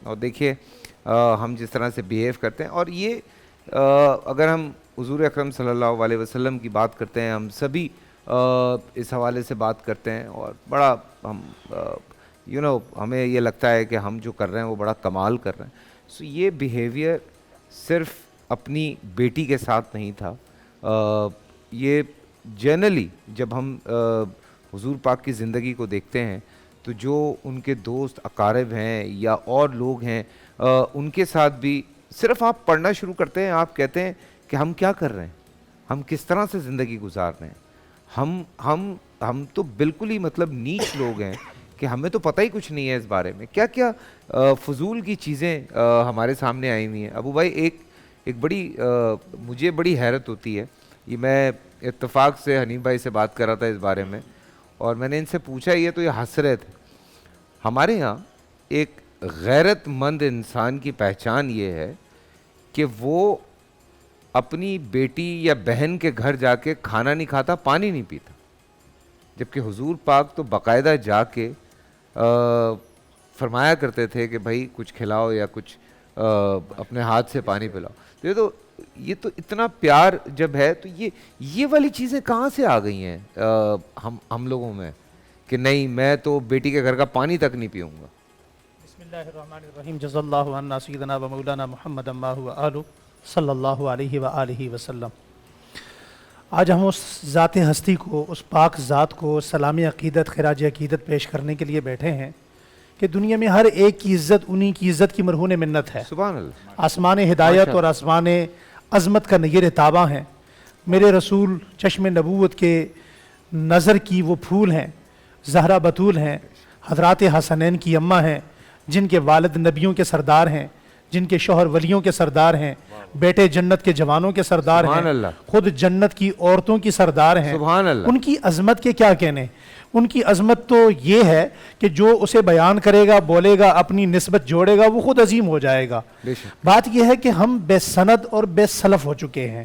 اور دیکھیے ہم جس طرح سے بیہیو کرتے ہیں، اور یہ اگر ہم حضور اکرم صلی اللہ علیہ وسلم کی بات کرتے ہیں، ہم سبھی اس حوالے سے بات کرتے ہیں، اور بڑا ہم ہمیں یہ لگتا ہے کہ ہم جو کر رہے ہیں وہ بڑا کمال کر رہے ہیں. سو یہ بیہیویئر صرف اپنی بیٹی کے ساتھ نہیں تھا. یہ جنرلی جب ہم حضور پاک کی زندگی کو دیکھتے ہیں تو جو ان کے دوست اقارب ہیں یا اور لوگ ہیں ان کے ساتھ بھی صرف آپ پڑھنا شروع کرتے ہیں، آپ کہتے ہیں کہ ہم کیا کر رہے ہیں، ہم کس طرح سے زندگی گزار رہے ہیں. ہم تو بالکل ہی مطلب نیچ لوگ ہیں کہ ہمیں تو پتہ ہی کچھ نہیں ہے اس بارے میں. کیا کیا فضول کی چیزیں ہمارے سامنے آئی ہوئی ہیں. ابو بھائی ایک بڑی مجھے بڑی حیرت ہوتی ہے. یہ میں اتفاق سے حنیف بھائی سے بات کر رہا تھا اس بارے میں، اور میں نے ان سے پوچھا یہ تو یہ ہنس رہے تھے. ہمارے ہاں ایک غیرت مند انسان کی پہچان یہ ہے کہ وہ اپنی بیٹی یا بہن کے گھر جا کے کھانا نہیں کھاتا، پانی نہیں پیتا، جبکہ حضور پاک تو باقاعدہ جا کے فرمایا کرتے تھے کہ بھائی کچھ کھلاؤ یا کچھ اپنے ہاتھ سے پانی پلاؤ. یہ تو اتنا پیار جب ہے تو یہ والی چیزیں کہاں سے آ گئی ہیں ہم لوگوں میں کہ نہیں میں تو بیٹی کے گھر کا پانی تک نہیں پیوں گا. بسم اللہ الرحمن الرحیم. جزا اللہ عنا سیدنا و مولانا محمد اما و آلہ صلی اللہ علیہ وآلہ وسلم. آج ہم اس ذات ہستی کو، اس پاک ذات کو سلامی عقیدت، خراج عقیدت پیش کرنے کے لیے بیٹھے ہیں کہ دنیا میں ہر ایک کی عزت انہی کی عزت کی مرہون منت ہے. سبحان اللہ. آسمان ہدایت اور آسمان عظمت کا نیر تاباں ہیں. میرے رسول چشم نبوت کے نظر کی وہ پھول ہیں، زہرا بطول ہیں، حضرات حسنین کی اماں ہیں، جن کے والد نبیوں کے سردار ہیں، جن کے شوہر ولیوں کے سردار ہیں، بیٹے جنت کے جوانوں کے سردار ہیں، خود جنت کی عورتوں کی سردار ہیں. ان کی عظمت کے کیا کہنے. ان کی عظمت تو یہ ہے کہ جو اسے بیان کرے گا، بولے گا، اپنی نسبت جوڑے گا، وہ خود عظیم ہو جائے گا. بات یہ ہے کہ ہم بے سند اور بے سلف ہو چکے ہیں.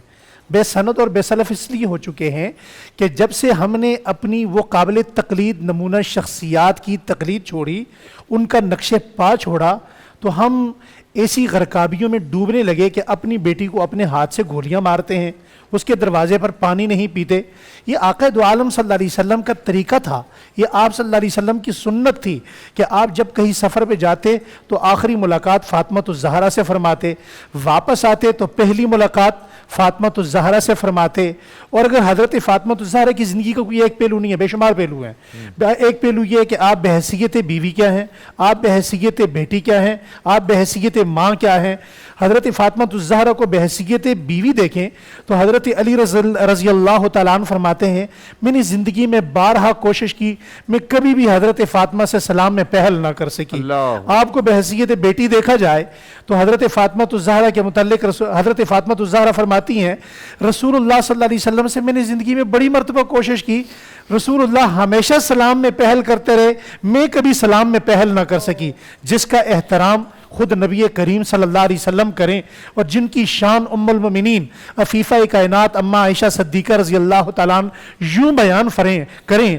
بے سند اور بے سلف اس لیے ہو چکے ہیں کہ جب سے ہم نے اپنی وہ قابل تقلید نمونہ شخصیات کی تقلید چھوڑی، ان کا نقش پا چھوڑا، تو ہم ایسی غرقابیوں میں ڈوبنے لگے کہ اپنی بیٹی کو اپنے ہاتھ سے گولیاں مارتے ہیں، اس کے دروازے پر پانی نہیں پیتے. یہ آقا دو عالم صلی اللہ علیہ وسلم کا طریقہ تھا، یہ آپ صلی اللہ علیہ وسلم کی سنت تھی کہ آپ جب کہیں سفر پہ جاتے تو آخری ملاقات فاطمہ الزہرا سے فرماتے، واپس آتے تو پہلی ملاقات فاطمہ الزہرا سے فرماتے. اور اگر حضرت فاطمہ الزہرا کی زندگی کا کوئی ایک پہلو نہیں ہے، بے شمار پہلو ہیں. ایک پہلو یہ ہے کہ آپ بحیثیت بیوی کیا ہیں، آپ بحیثیت بیٹی کیا ہیں، آپ بحیثیت ماں کیا ہیں. حضرت فاطمہ الزہرا کو بحیثیت بیوی دیکھیں تو حضرت علی رضی اللہ تعالیٰ عنہ فرماتے ہیں میں نے زندگی میں بارہا کوشش کی، میں کبھی بھی حضرت فاطمہ سے سلام میں پہل نہ کر سکی. آپ کو بحیثیت بیٹی دیکھا جائے تو حضرت فاطمہ الزہرا کے متعلق حضرت فاطمہ الزہرا فرماتی ہیں رسول اللہ صلی اللہ علیہ وسلم سے میں نے زندگی میں بڑی مرتبہ کوشش کی، رسول اللہ ہمیشہ سلام میں پہل کرتے رہے، میں کبھی سلام میں پہل نہ کر سکی. جس کا احترام خود نبی کریم صلی اللہ علیہ وسلم کریں اور جن کی شان ام المؤمنین عفیفہ کائنات اما عائشہ صدیقہ رضی اللہ تعالیٰ عنہ یوں بیان کریں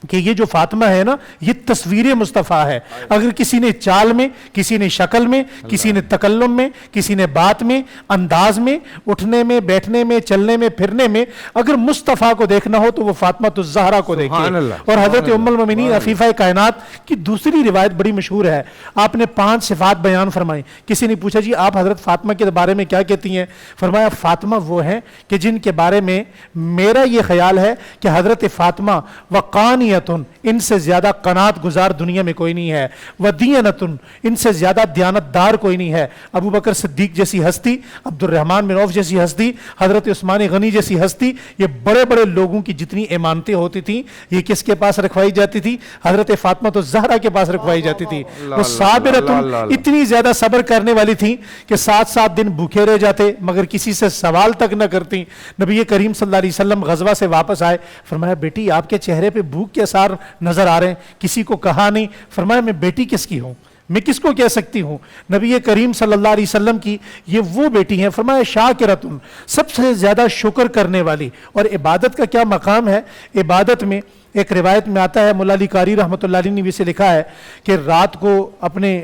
کہ یہ جو فاطمہ ہے نا یہ تصویر مصطفیٰ ہے. اگر کسی نے چال میں، کسی نے شکل میں، کسی نے تکلم میں، کسی نے بات میں، انداز میں، اٹھنے میں، بیٹھنے میں، چلنے میں، پھرنے میں اگر مصطفیٰ کو دیکھنا ہو تو وہ فاطمہ الزہرا کو دیکھے. اور حضرت ام المؤمنین عفیفہ کائنات کی دوسری روایت بڑی مشہور ہے. آپ نے 5 صفات بیان فرمائی. کسی نے پوچھا جی آپ حضرت فاطمہ کے بارے میں کیا کہتی ہیں؟ فرمایا فاطمہ وہ ہیں کہ جن کے بارے میں میرا یہ خیال ہے کہ حضرت فاطمہ وقانی ان سے زیادہ قناعت گزار دنیا میں کوئی نہیں ہے، ودینتن ان سے زیادہ دیانت دار کوئی نہیں ہے. ابو بکر صدیق جیسی ہستی، عبد الرحمن بن عوف جیسی ہستی، حضرت عثمان غنی جیسی ہستی، یہ بڑے بڑے لوگوں کی جتنی ایمانتیں ہوتی تھیں یہ کس کے پاس رکھوائی جاتی تھی؟ حضرت فاطمہ الزہرا کے پاس رکھوائی جاتی تھی. وہ صابرتن اتنی زیادہ صبر کرنے والی تھیں کہ 7 دن بھوکے رہ جاتے مگر کسی سے سوال تک نہ کرتی. نبی کریم صلی اللہ علیہ وسلم غزوہ سے واپس آئے، فرمایا بیٹی آپ کے چہرے پہ بھوک کے اثار نظر آ رہے ہیں. کسی کو کہا نہیں. فرمایا میں بیٹی کس کی ہوں، میں کس کو کہہ سکتی ہوں؟ نبی کریم صلی اللہ علیہ وسلم کی یہ وہ بیٹی ہیں. فرمایا شاکرتن سب سے زیادہ شکر کرنے والی. اور عبادت کا کیا مقام ہے؟ عبادت میں ایک روایت میں آتا ہے، مولا علی قاری رحمۃ اللہ علیہ نے بھی اسے لکھا ہے کہ رات کو اپنے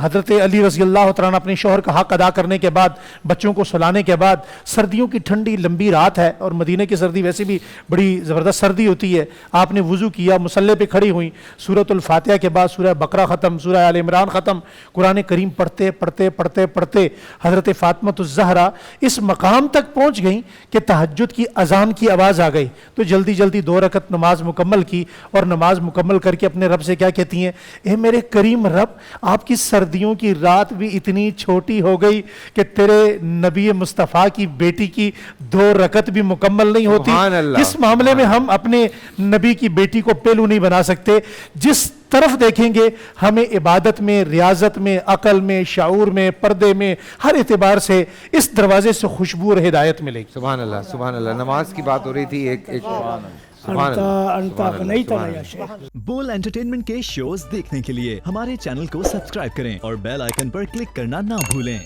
حضرت علی رضی اللہ تعالیٰ عنہ اپنے شوہر کا حق ادا کرنے کے بعد بچوں کو سلانے کے بعد سردیوں کی ٹھنڈی لمبی رات ہے اور مدینہ کی سردی ویسے بھی بڑی زبردست سردی ہوتی ہے. آپ نے وضو کیا, مصلی پہ کھڑی ہوئیں, سورۃ الفاتحہ کے بعد سورہ بقرہ ختم, سورہ آل عمران ختم, قرآن کریم پڑھتے پڑھتے پڑھتے پڑھتے حضرت فاطمۃ الزہرا اس مقام تک پہنچ گئیں کہ تہجد کی اذان کی آواز آ گئی تو جلدی جلدی 2 رکعت نماز مکمل کی اور نماز مکمل کر کے اپنے رب سے کیا کہتی ہیں, اے میرے کریم رب, آپ کی سردیوں کی رات بھی اتنی چھوٹی ہو گئی کہ تیرے نبی مصطفیٰ کی بیٹی کی 2 رکعت بھی مکمل نہیں ہوتی. اس معاملے میں ہم اپنے نبی کی بیٹی کو پہلو نہیں بنا سکتے. جس طرف دیکھیں گے ہمیں عبادت میں, ریاضت میں, عقل میں, شعور میں, پردے میں, ہر اعتبار سے اس دروازے سے خوشبو اور ہدایت ملے گی. سبحان اللہ, سبحان اللہ. نماز کی بات ہو رہی تھی, ایک بول انٹرٹینمنٹ کے شوز دیکھنے کے لیے ہمارے چینل کو سبسکرائب کریں اور بیل آئیکن پر کلک کرنا نہ بھولیں.